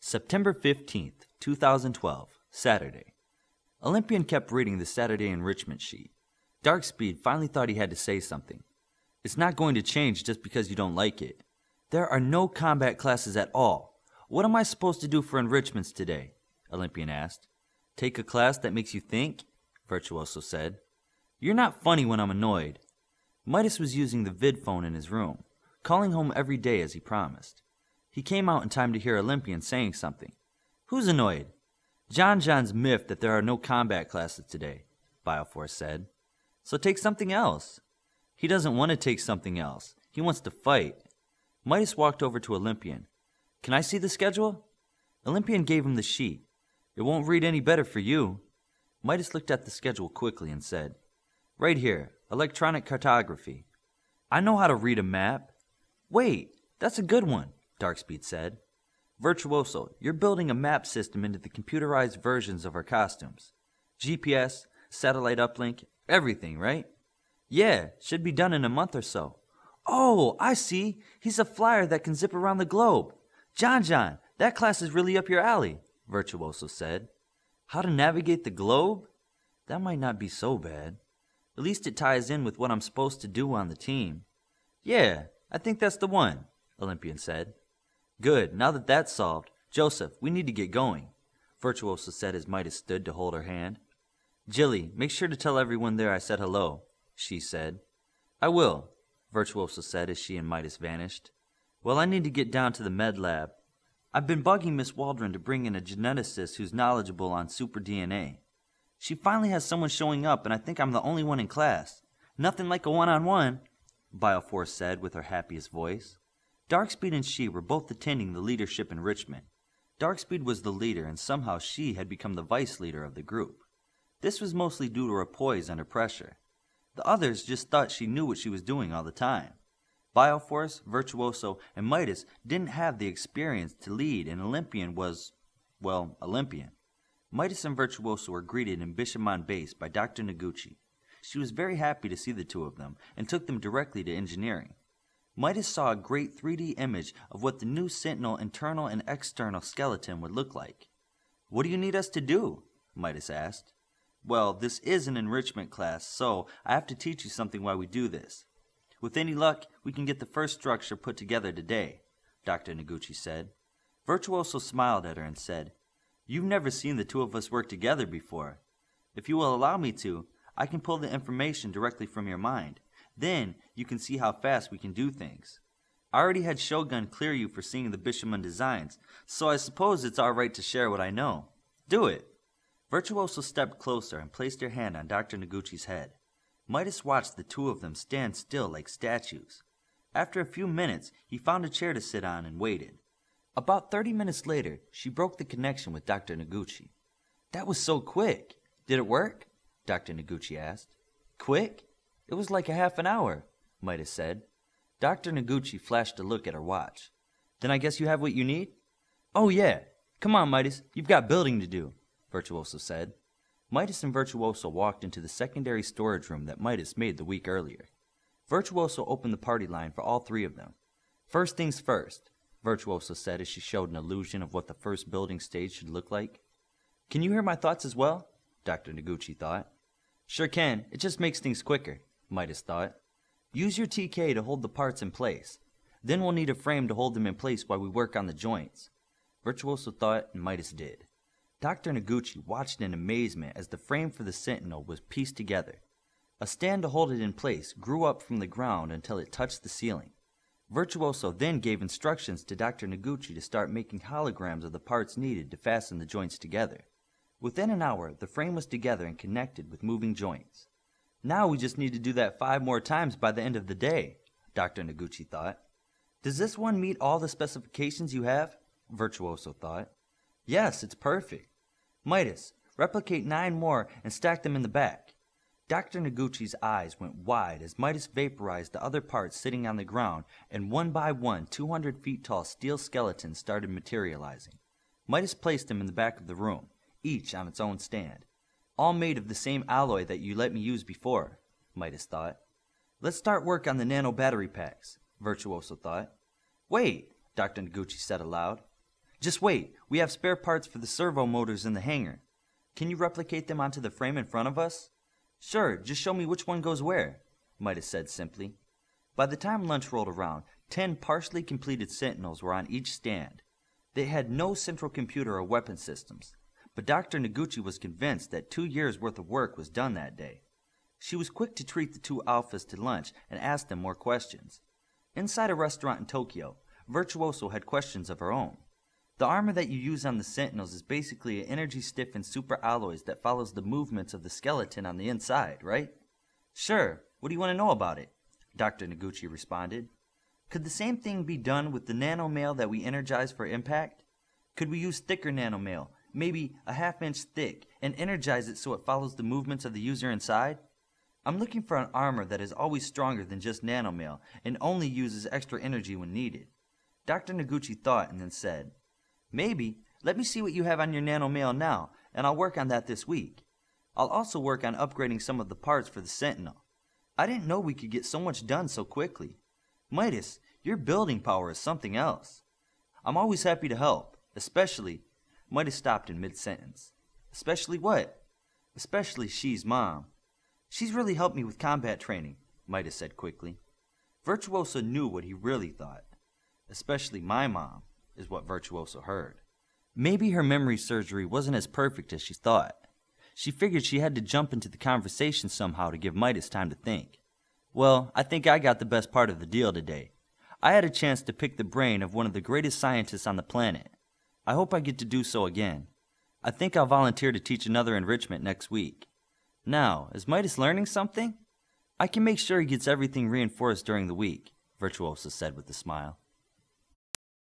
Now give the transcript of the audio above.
September 15th, 2012, Saturday. Olympian kept reading the Saturday enrichment sheet. Darkspeed finally thought he had to say something. It's not going to change just because you don't like it. There are no combat classes at all. What am I supposed to do for enrichments today? Olympian asked. Take a class that makes you think? Virtuoso said. You're not funny when I'm annoyed. Midas was using the vid phone in his room, calling home every day as he promised. He came out in time to hear Olympian saying something. Who's annoyed? John's miffed that there are no combat classes today, Bioforce said. So take something else. He doesn't want to take something else. He wants to fight. Midas walked over to Olympian. Can I see the schedule? Olympian gave him the sheet. It won't read any better for you. Midas looked at the schedule quickly and said, Right here, electronic cartography. I know how to read a map. Wait, that's a good one, Darkspeed said. Virtuoso, you're building a map system into the computerized versions of our costumes. GPS, satellite uplink, everything, right? Yeah, should be done in a month or so. Oh, I see. He's a flyer that can zip around the globe. John, that class is really up your alley, Virtuoso said. How to navigate the globe? That might not be so bad. At least it ties in with what I'm supposed to do on the team. Yeah, I think that's the one, Olympian said. Good, now that that's solved, Joseph, we need to get going, Virtuoso said as Midas stood to hold her hand. Jilly, make sure to tell everyone there I said hello, she said. I will, Virtuoso said as she and Midas vanished. Well, I need to get down to the med lab. I've been bugging Miss Waldron to bring in a geneticist who's knowledgeable on super DNA. She finally has someone showing up, and I think I'm the only one in class. Nothing like a one-on-one, Bioforce said with her happiest voice. Darkspeed and she were both attending the leadership enrichment. Darkspeed was the leader, and somehow she had become the vice leader of the group. This was mostly due to her poise under pressure. The others just thought she knew what she was doing all the time. Bioforce, Virtuoso, and Midas didn't have the experience to lead, and Olympian was, well, Olympian. Midas and Virtuoso were greeted in Bishamon Base by Dr. Noguchi. She was very happy to see the two of them, and took them directly to engineering. Midas saw a great 3D image of what the new Sentinel internal and external skeleton would look like. What do you need us to do? Midas asked. Well, this is an enrichment class, so I have to teach you something while we do this. With any luck, we can get the first structure put together today, Dr. Noguchi said. Virtuoso smiled at her and said, You've never seen the two of us work together before. If you will allow me to, I can pull the information directly from your mind. Then you can see how fast we can do things. I already had Shogun clear you for seeing the Bishamon designs, so I suppose it's alright to share what I know. Do it! Virtuoso stepped closer and placed her hand on Dr. Noguchi's head. Midas watched the two of them stand still like statues. After a few minutes, he found a chair to sit on and waited. About 30 minutes later, she broke the connection with Dr. Noguchi. That was so quick. Did it work? Dr. Noguchi asked. Quick? It was like a half an hour, Midas said. Dr. Noguchi flashed a look at her watch. Then I guess you have what you need? Oh yeah. Come on, Midas. You've got building to do, Virtuoso said. Midas and Virtuoso walked into the secondary storage room that Midas made the week earlier. Virtuoso opened the party line for all three of them. First things first, Virtuoso said as she showed an illusion of what the first building stage should look like. Can you hear my thoughts as well? Dr. Noguchi thought. Sure can. It just makes things quicker, Midas thought. Use your TK to hold the parts in place. Then we'll need a frame to hold them in place while we work on the joints. Virtuoso thought, and Midas did. Dr. Noguchi watched in amazement as the frame for the Sentinel was pieced together. A stand to hold it in place grew up from the ground until it touched the ceiling. Virtuoso then gave instructions to Dr. Noguchi to start making holograms of the parts needed to fasten the joints together. Within an hour, the frame was together and connected with moving joints. Now we just need to do that 5 more times by the end of the day, Dr. Noguchi thought. Does this one meet all the specifications you have? Virtuoso thought. Yes, it's perfect. Midas, replicate 9 more and stack them in the back. Dr. Noguchi's eyes went wide as Midas vaporized the other parts sitting on the ground, and one by one 200 feet tall steel skeletons started materializing. Midas placed them in the back of the room, each on its own stand. All made of the same alloy that you let me use before, Midas thought. Let's start work on the nano battery packs, Virtuoso thought. Wait, Dr. Noguchi said aloud. Just wait, we have spare parts for the servo motors in the hangar. Can you replicate them onto the frame in front of us? Sure, just show me which one goes where, Midas said simply. By the time lunch rolled around, 10 partially completed Sentinels were on each stand. They had no central computer or weapon systems, but Dr. Noguchi was convinced that 2 years' worth of work was done that day. She was quick to treat the two alphas to lunch and ask them more questions. Inside a restaurant in Tokyo, Virtuoso had questions of her own. The armor that you use on the Sentinels is basically an energy-stiffened super alloys that follows the movements of the skeleton on the inside, right? Sure, what do you want to know about it? Dr. Noguchi responded. Could the same thing be done with the nanomail that we energize for impact? Could we use thicker nanomail, maybe a half-inch thick, and energize it so it follows the movements of the user inside? I'm looking for an armor that is always stronger than just nanomail and only uses extra energy when needed. Dr. Noguchi thought and then said, Maybe. Let me see what you have on your nanomail now, and I'll work on that this week. I'll also work on upgrading some of the parts for the Sentinel. I didn't know we could get so much done so quickly. Midas, your building power is something else. I'm always happy to help, especially... Midas stopped in mid-sentence. Especially what? Especially she's mom. She's really helped me with combat training, Midas said quickly. Virtuoso knew what he really thought. Especially my mom, is what Virtuoso heard. Maybe her memory surgery wasn't as perfect as she thought. She figured she had to jump into the conversation somehow to give Midas time to think. Well, I think I got the best part of the deal today. I had a chance to pick the brain of one of the greatest scientists on the planet. I hope I get to do so again. I think I'll volunteer to teach another enrichment next week. Now, is Midas learning something? I can make sure he gets everything reinforced during the week, Virtuoso said with a smile.